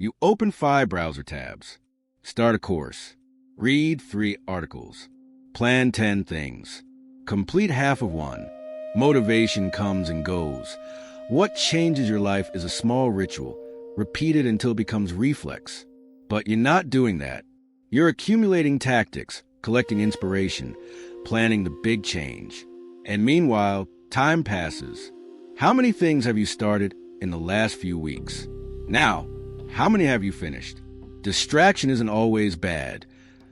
You open 5 browser tabs, start a course, read 3 articles, plan 10 things, complete half of one. Motivation comes and goes. What changes your life is a small ritual, repeated until it becomes reflex. But you're not doing that. You're accumulating tactics, collecting inspiration, planning the big change. And meanwhile, time passes. How many things have you started in the last few weeks? Now, how many have you finished? Distraction isn't always bad.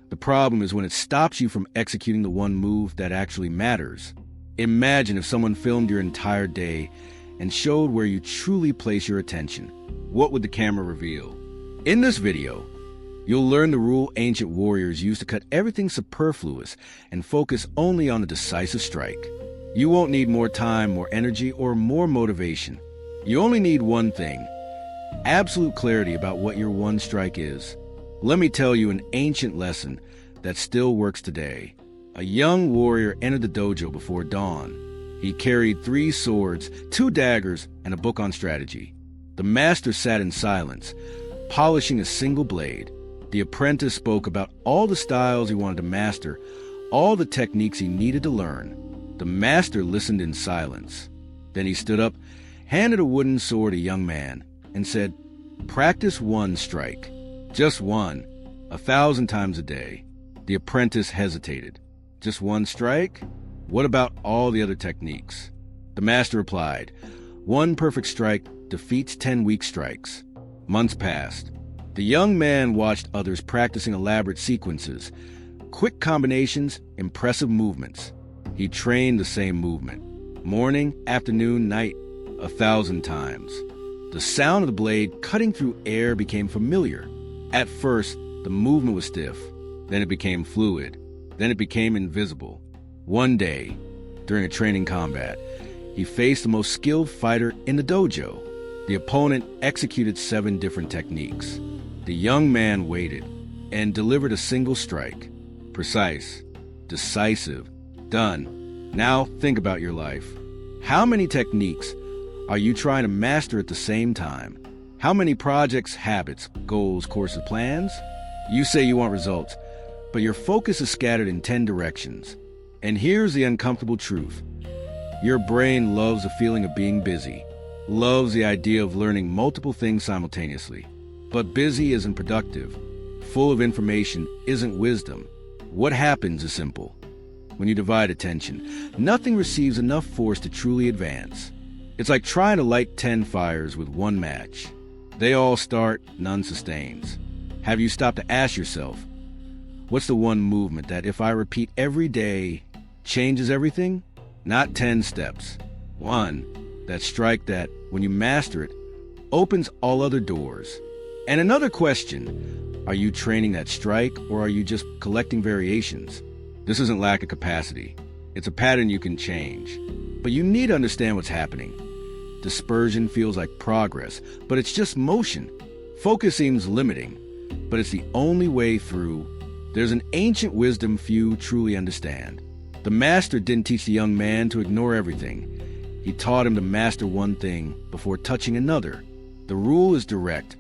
The problem is when it stops you from executing the one move that actually matters. Imagine if someone filmed your entire day and showed where you truly place your attention. What would the camera reveal? In this video, you'll learn the rule ancient warriors used to cut everything superfluous and focus only on the decisive strike. You won't need more time, more energy, or more motivation. You only need one thing: absolute clarity about what your one strike is. Let me tell you an ancient lesson that still works today. A young warrior entered the dojo before dawn. He carried 3 swords, 2 daggers, and a book on strategy. The master sat in silence, polishing a single blade. The apprentice spoke about all the styles he wanted to master, all the techniques he needed to learn. The master listened in silence. Then he stood up, handed a wooden sword to a young man, and said, "Practice one strike. Just one. 1,000 times a day." The apprentice hesitated. "Just one strike? What about all the other techniques?" The master replied, "One perfect strike defeats 10 weak strikes." Months passed. The young man watched others practicing elaborate sequences, quick combinations, impressive movements. He trained the same movement, morning, afternoon, night, 1,000 times. The sound of the blade cutting through air became familiar. At first, the movement was stiff. Then it became fluid. Then it became invisible. One day, during a training combat, he faced the most skilled fighter in the dojo. The opponent executed 7 different techniques. The young man waited and delivered a single strike. Precise, decisive, done. Now think about your life. How many techniques are you trying to master at the same time? How many projects, habits, goals, courses, plans? You say you want results, but your focus is scattered in 10 directions. And here's the uncomfortable truth. Your brain loves the feeling of being busy, loves the idea of learning multiple things simultaneously. But busy isn't productive. Full of information isn't wisdom. What happens is simple. When you divide attention, nothing receives enough force to truly advance. It's like trying to light 10 fires with one match. They all start, none sustains. Have you stopped to ask yourself, what's the one movement that if I repeat every day, changes everything? Not 10 steps. One, that strike that, when you master it, opens all other doors. And another question, are you training that strike or are you just collecting variations? This isn't lack of capacity. It's a pattern you can change. But you need to understand what's happening. Dispersion feels like progress, but it's just motion. Focus seems limiting, but it's the only way through. There's an ancient wisdom few truly understand. The master didn't teach the young man to ignore everything. He taught him to master one thing before touching another. The rule is direct.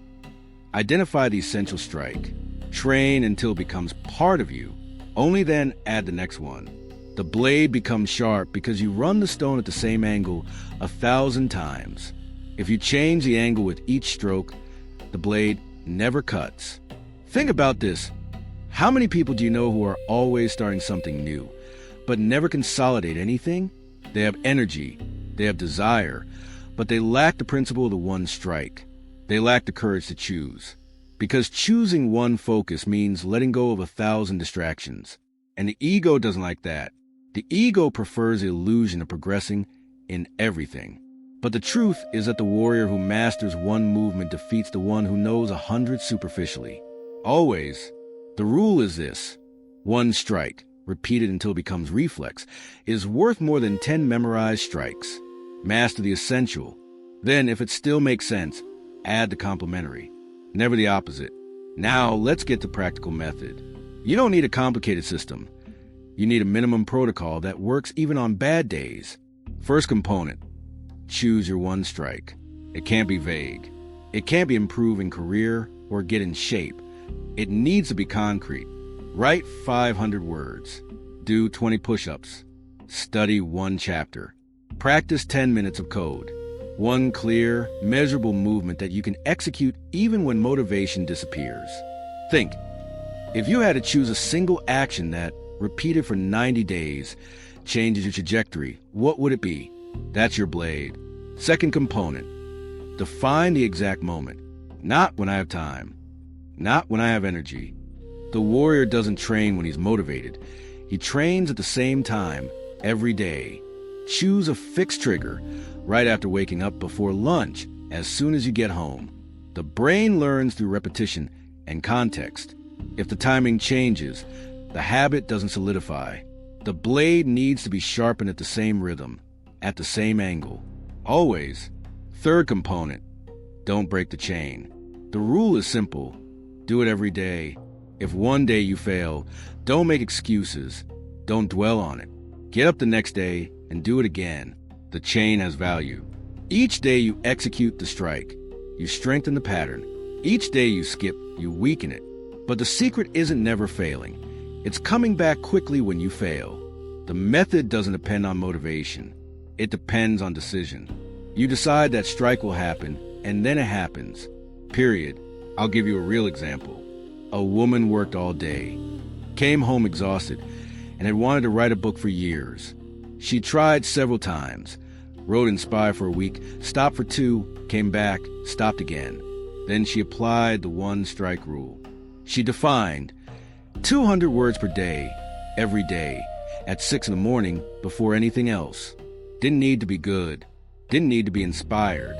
Identify the essential strike. Train until it becomes part of you. Only then add the next one. The blade becomes sharp because you run the stone at the same angle 1,000 times. If you change the angle with each stroke, the blade never cuts. Think about this. How many people do you know who are always starting something new, but never consolidate anything? They have energy, they have desire, but they lack the principle of the one strike. They lack the courage to choose. Because choosing one focus means letting go of 1,000 distractions. And the ego doesn't like that. The ego prefers the illusion of progressing in everything. But the truth is that the warrior who masters one movement defeats the one who knows 100 superficially. Always. The rule is this: one strike, repeated until it becomes reflex, is worth more than 10 memorized strikes. Master the essential. Then, if it still makes sense, add the complementary. Never the opposite. Now, let's get to practical method. You don't need a complicated system. You need a minimum protocol that works even on bad days. First component, choose your one strike. It can't be vague. It can't be improve in career or get in shape. It needs to be concrete. Write 500 words. Do 20 push-ups. Study 1 chapter. Practice 10 minutes of code. One clear, measurable movement that you can execute even when motivation disappears. Think, if you had to choose a single action that, repeated for 90 days, changes your trajectory, what would it be? That's your blade. Second component, define the exact moment. Not when I have time. Not when I have energy. The warrior doesn't train when he's motivated. He trains at the same time, every day. Choose a fixed trigger, right after waking up, before lunch, as soon as you get home. The brain learns through repetition and context. If the timing changes, the habit doesn't solidify. The blade needs to be sharpened at the same rhythm, at the same angle. Always. Third component, don't break the chain. The rule is simple. Do it every day. If one day you fail, don't make excuses. Don't dwell on it. Get up the next day and do it again. The chain has value. Each day you execute the strike, you strengthen the pattern. Each day you skip, you weaken it. But the secret isn't never failing. It's coming back quickly when you fail. The method doesn't depend on motivation. It depends on decision. You decide that strike will happen, and then it happens. Period. I'll give you a real example. A woman worked all day, came home exhausted, and had wanted to write a book for years. She tried several times, wrote Inspire for a week, stopped for 2, came back, stopped again. Then she applied the 1 strike rule. She defined 200 words per day, every day, at 6 in the morning, before anything else. Didn't need to be good, didn't need to be inspired,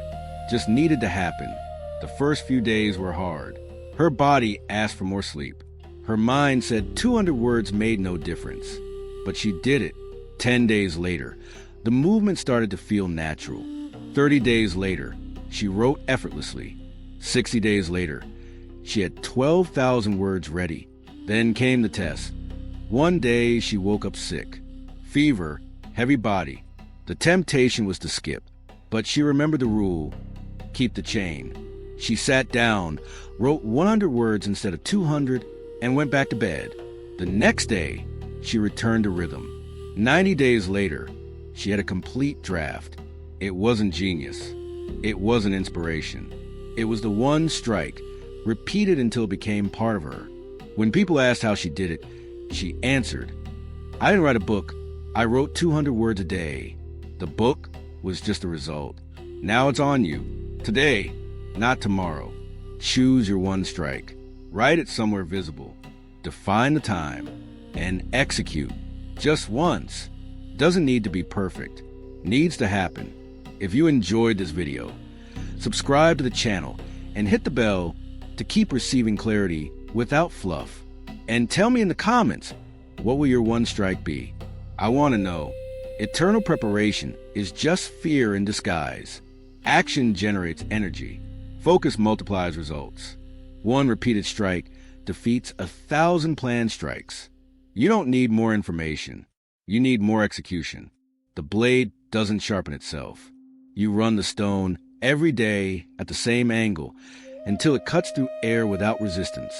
just needed to happen. The first few days were hard. Her body asked for more sleep. Her mind said 200 words made no difference. But she did it. 10 days later, the movement started to feel natural. 30 days later, she wrote effortlessly. 60 days later, she had 12,000 words ready. Then came the test. One day, she woke up sick. Fever, heavy body. The temptation was to skip. But she remembered the rule, keep the chain. She sat down, wrote 100 words instead of 200, and went back to bed. The next day, she returned to rhythm. 90 days later, she had a complete draft. It wasn't genius. It wasn't inspiration. It was the 1 strike, repeated until it became part of her. When people asked how she did it, she answered, I didn't write a book. I wrote 200 words a day. The book was just a result. Now it's on you. Today, not tomorrow. Choose your 1 strike. Write it somewhere visible. Define the time and execute. Just once. Doesn't need to be perfect. Needs to happen. If you enjoyed this video, subscribe to the channel and hit the bell to keep receiving clarity without fluff. And tell me in the comments, what will your 1 strike be? I want to know. Eternal preparation is just fear in disguise. Action generates energy. Focus multiplies results. 1 repeated strike defeats 1,000 planned strikes. You don't need more information. You need more execution. The blade doesn't sharpen itself. You run the stone every day at the same angle until it cuts through air without resistance.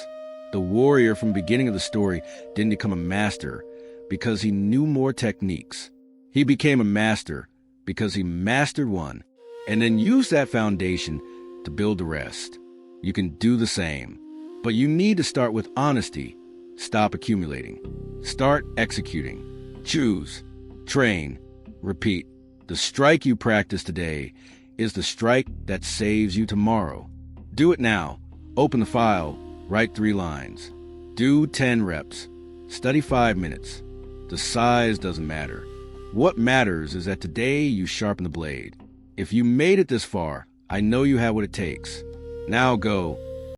The warrior from the beginning of the story didn't become a master because he knew more techniques. He became a master because he mastered 1 and then used that foundation to build the rest. You can do the same, but you need to start with honesty. Stop accumulating. Start executing. Choose, train, repeat. The strike you practice today is the strike that saves you tomorrow. Do it now. Open the file, write 3 lines. Do 10 reps. Study 5 minutes. The size doesn't matter. What matters is that today you sharpen the blade. If you made it this far, I know you have what it takes. Now go